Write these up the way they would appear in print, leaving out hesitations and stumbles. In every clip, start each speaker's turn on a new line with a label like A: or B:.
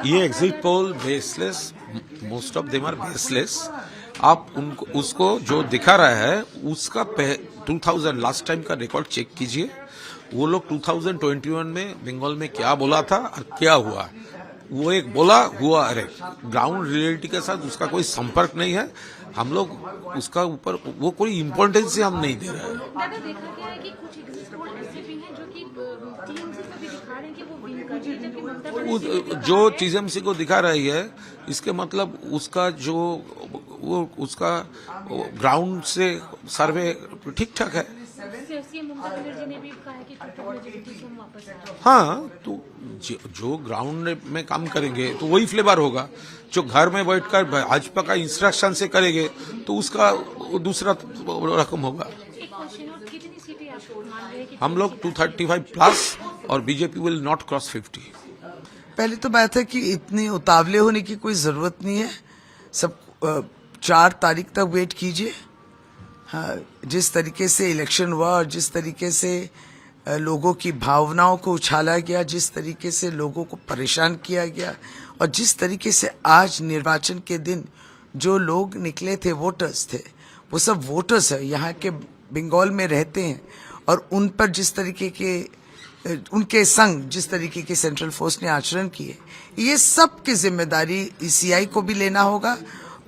A: ये exit poll baseless, most of them are baseless. आप उनको उसको जो दिखा रहा है उसका 2000 लास्ट टाइम का रिकॉर्ड चेक कीजिए। वो लोग 2021 में बंगाल में क्या बोला था और क्या हुआ, वो एक बोला हुआ, अरे ग्राउंड रियलिटी के साथ उसका कोई संपर्क नहीं है। हम लोग उसका ऊपर वो कोई इम्पोर्टेंस हम नहीं दे रहे हैं।
B: दादा, देखा गया है कि कुछ एग्जिट पोल ऐसे भी हैं जो कि टीएमसी को भी दिखा रहे हैं कि वो विन कर रही है, जबकि ममता बनर्जी
A: जो टीएमसी को दिखा रही है इसके मतलब उसका जो वो उसका ग्राउंड से सर्वे ठीक ठाक है।
B: सीएम ममता बनर्जी ने भी कहा है कि टू मेजॉरिटी से हम वापस आ रहे हैं।
A: हाँ, तो जो ग्राउंड में काम करेंगे तो वही फ्लेवर होगा। जो घर में बैठकर भाजपा का इंस्ट्रक्शन से करेंगे तो उसका दूसरा रकम होगा।
B: एक क्वेश्चन, और कितनी सीटें आप मान रहे हैं कि
A: हम लोग 235 प्लस और बीजेपी विल नॉट क्रॉस 50।
C: पहले तो बात है कि इतनी उतावले होने की कोई जरूरत नहीं है। सब 4 तारीख तक वेट कीजिए। हाँ, जिस तरीके से इलेक्शन हुआ और जिस तरीके से लोगों की भावनाओं को उछाला गया, जिस तरीके से लोगों को परेशान किया गया और जिस तरीके से आज निर्वाचन के दिन जो लोग निकले थे, वोटर्स थे, वो सब वोटर्स है, यहाँ के बंगाल में रहते हैं। और उन पर जिस तरीके के उनके संग जिस तरीके के सेंट्रल फोर्स ने आचरण किए, ये सब की जिम्मेदारी ईसीआई को भी लेना होगा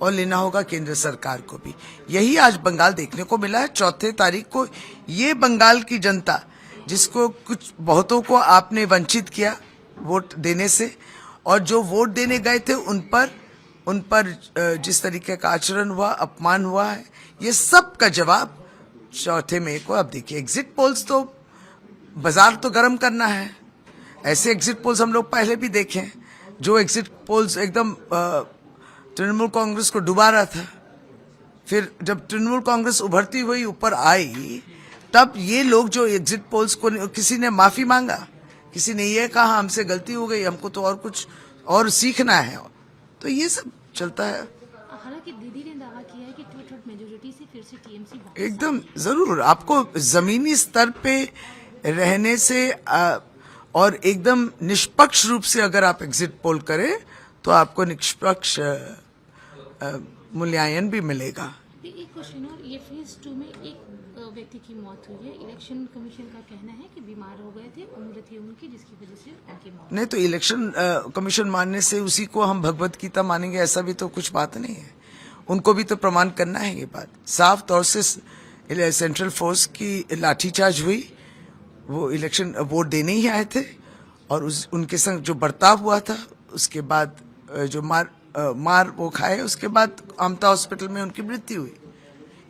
C: और लेना होगा केंद्र सरकार को भी। यही आज बंगाल देखने को मिला है। 4 तारीख को ये बंगाल की जनता, जिसको कुछ बहुतों को आपने वंचित किया वोट देने से, और जो वोट देने गए थे उन पर जिस तरीके का आचरण हुआ, अपमान हुआ है, ये सब का जवाब 4 मई को। अब देखिए, एग्जिट पोल्स तो बाजार तो गर्म करना है। ऐसे एग्जिट पोल्स हम लोग पहले भी देखे हैं, जो एग्जिट पोल्स एकदम तृणमूल कांग्रेस को डुबा रहा था। फिर जब तृणमूल कांग्रेस उभरती हुई ऊपर आई, तब ये लोग जो एग्जिट पोल्स को, किसी ने माफी मांगा, किसी ने ये कहा हमसे गलती हो गई, हमको तो और कुछ और सीखना है। तो ये सब चलता है।
B: हालांकि दीदी ने दावा किया है कि 2/3 मेजॉरिटी से फिर से टीएमसी
C: एकदम जरूर आपको जमीनी स्तर पे रहने से और एकदम निष्पक्ष रूप से अगर आप एग्जिट पोल करें तो आपको निष्पक्ष मूल्यांकन भी मिलेगा।
B: एक क्वेश्चन, और ये फेज 2 में एक व्यक्ति की मौत हुई है। इलेक्शन कमीशन का कहना है कि बीमार हो गए थे, उम्र थी उनकी, जिसकी वजह से उनकी मौत। नहीं
C: तो इलेक्शन कमीशन मानने से उसी को हम भगवत गीता मानेंगे, ऐसा भी तो कुछ बात नहीं है। उनको भी तो प्रमाण करना है। ये बात साफ तौर से सेंट्रल फोर्स की लाठीचार्ज हुई, वो इलेक्शन वोट देने ही आए थे और उनके संग जो बर्ताव हुआ था, उसके बाद जो मार वो खाए, उसके बाद आमता हॉस्पिटल में उनकी मृत्यु हुई।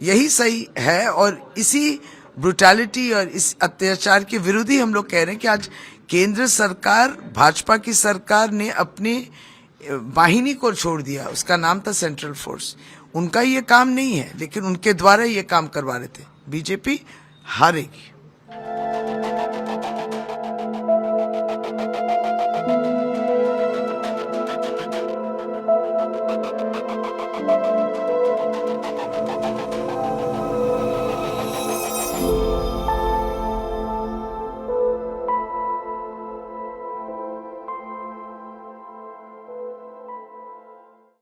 C: यही सही है और इसी ब्रुटैलिटी और इस अत्याचार के विरुद्ध ही हम लोग कह रहे हैं कि आज केंद्र सरकार, भाजपा की सरकार ने अपनी वाहिनी को छोड़ दिया। उसका नाम था सेंट्रल फोर्स। उनका ये काम नहीं है, लेकिन उनके द्वारा ये काम करवा रहे थे। बीजेपी हारेगी।